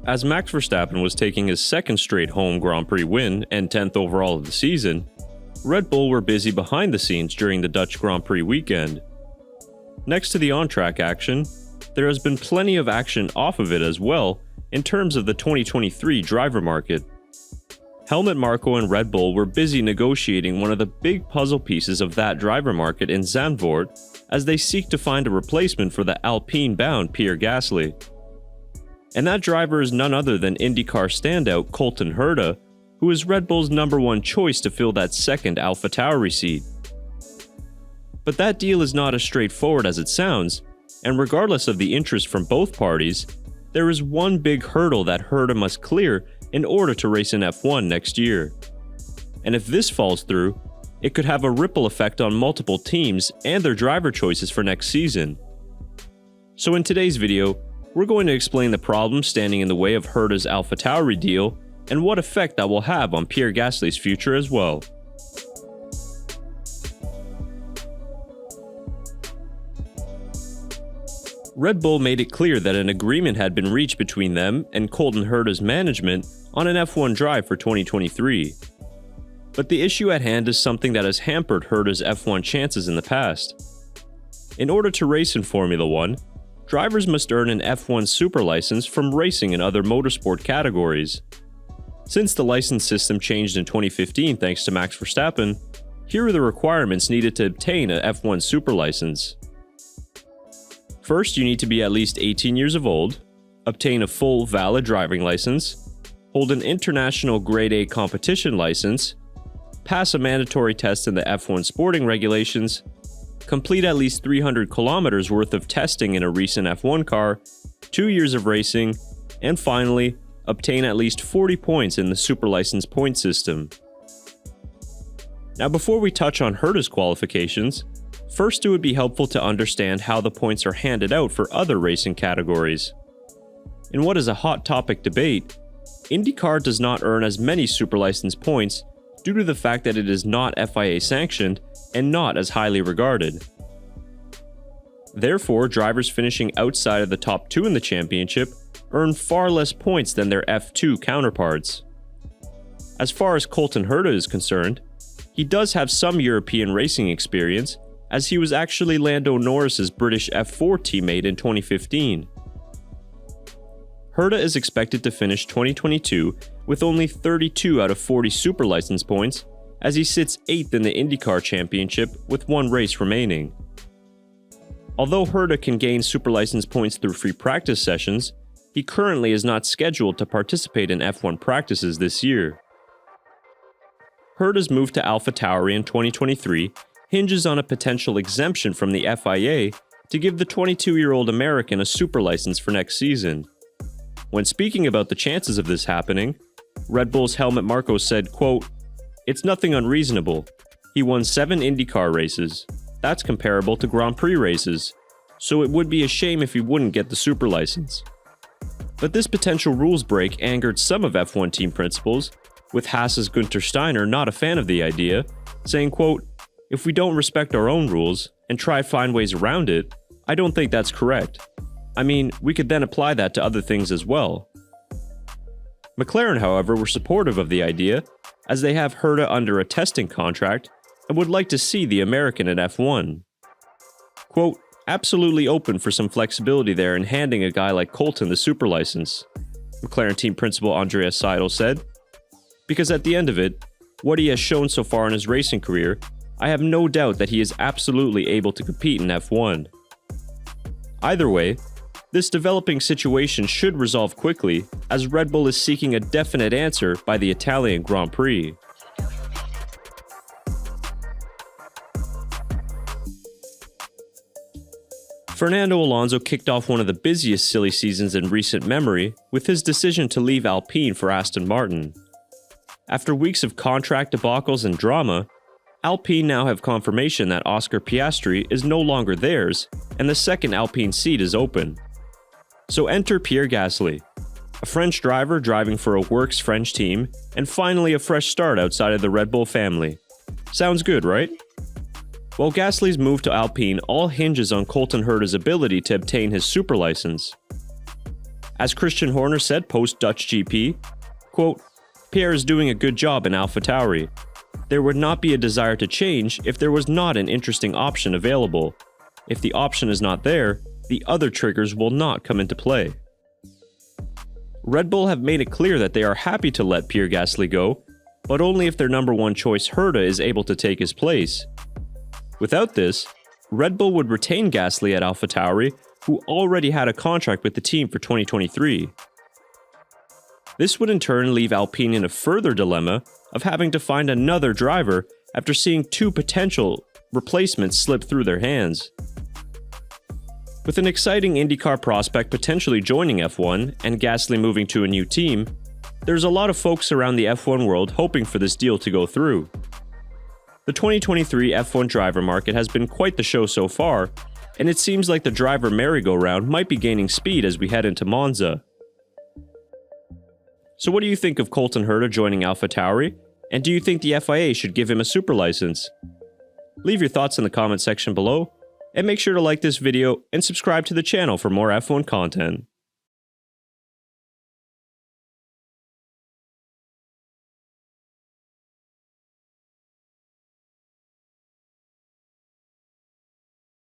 As Max Verstappen was taking his second straight home Grand Prix win and 10th overall of the season, Red Bull were busy behind the scenes during the Dutch Grand Prix weekend. Next to the on-track action, there has been plenty of action off of it as well in terms of the 2023 driver market. Helmut Marko and Red Bull were busy negotiating one of the big puzzle pieces of that driver market in Zandvoort as they seek to find a replacement for the Alpine-bound Pierre Gasly. And that driver is none other than IndyCar standout Colton Herta, who is Red Bull's #1 choice to fill that second Alpha Tauri seat. But that deal is not as straightforward as it sounds, and regardless of the interest from both parties, there is one big hurdle that Herta must clear in order to race in F1 next year. And if this falls through, it could have a ripple effect on multiple teams and their driver choices for next season. So in today's video, we're going to explain the problems standing in the way of Herta's Alpha Tauri deal and what effect that will have on Pierre Gasly's future as well. Red Bull made it clear that an agreement had been reached between them and Colton Herta's management on an F1 drive for 2023. But the issue at hand is something that has hampered Herta's F1 chances in the past. In order to race in Formula 1, drivers must earn an F1 super license from racing in other motorsport categories. Since the license system changed in 2015 thanks to Max Verstappen, here are the requirements needed to obtain an F1 super license. First, you need to be at least 18 years of old, obtain a full valid driving license, hold an international Grade A competition license, pass a mandatory test in the F1 sporting regulations, complete at least 300 kilometers worth of testing in a recent F1 car, 2 years of racing, and finally, obtain at least 40 points in the super license point system. Now before we touch on Herta's qualifications, first it would be helpful to understand how the points are handed out for other racing categories. In what is a hot topic debate, IndyCar does not earn as many super license points due to the fact that it is not FIA sanctioned and not as highly regarded. Therefore, drivers finishing outside of the top 2 in the championship earn far less points than their F2 counterparts. As far as Colton Herta is concerned, he does have some European racing experience, as he was actually Lando Norris's British F4 teammate in 2015. Herta is expected to finish 2022 with only 32 out of 40 super license points, as he sits 8th in the IndyCar Championship with 1 race remaining. Although Herta can gain super license points through free practice sessions, he currently is not scheduled to participate in F1 practices this year. Herta's move to Alpha Tauri in 2023 hinges on a potential exemption from the FIA to give the 22-year-old American a super license for next season. When speaking about the chances of this happening, Red Bull's Helmut Marko said, quote, "It's nothing unreasonable. He won 7 IndyCar races. That's comparable to Grand Prix races. So it would be a shame if he wouldn't get the super license." But this potential rules break angered some of F1 team principals, with Haas's Günther Steiner not a fan of the idea, saying, quote, "If we don't respect our own rules and try to find ways around it, I don't think that's correct. I mean, we could then apply that to other things as well." McLaren, however, were supportive of the idea, as they have Herta under a testing contract and would like to see the American at F1. Quote, "Absolutely open for some flexibility there in handing a guy like Colton the super license," McLaren team principal Andreas Seidel said, "because at the end of it, what he has shown so far in his racing career, I have no doubt that he is absolutely able to compete in F1. Either way, this developing situation should resolve quickly, as Red Bull is seeking a definite answer by the Italian Grand Prix. Fernando Alonso kicked off one of the busiest silly seasons in recent memory with his decision to leave Alpine for Aston Martin. After weeks of contract debacles and drama, Alpine now have confirmation that Oscar Piastri is no longer theirs, and the second Alpine seat is open. So enter Pierre Gasly, a French driver driving for a works French team, and finally a fresh start outside of the Red Bull family. Sounds good, right? Well, Gasly's move to Alpine all hinges on Colton Herta's ability to obtain his super license. As Christian Horner said post-Dutch GP, quote, "Pierre is doing a good job in Alpha Tauri. There would not be a desire to change if there was not an interesting option available. If the option is not there, the other triggers will not come into play." Red Bull have made it clear that they are happy to let Pierre Gasly go, but only if their number one choice Herta is able to take his place. Without this, Red Bull would retain Gasly at Alpha Tauri, who already had a contract with the team for 2023. This would in turn leave Alpine in a further dilemma of having to find another driver after seeing two potential replacements slip through their hands. With an exciting IndyCar prospect potentially joining F1 and Gasly moving to a new team, there's a lot of folks around the F1 world hoping for this deal to go through. The 2023 F1 driver market has been quite the show so far, and it seems like the driver merry-go-round might be gaining speed as we head into Monza. So what do you think of Colton Herta joining Alpha Tauri, and do you think the FIA should give him a super license? Leave your thoughts in the comment section below, and make sure to like this video and subscribe to the channel for more F1 content.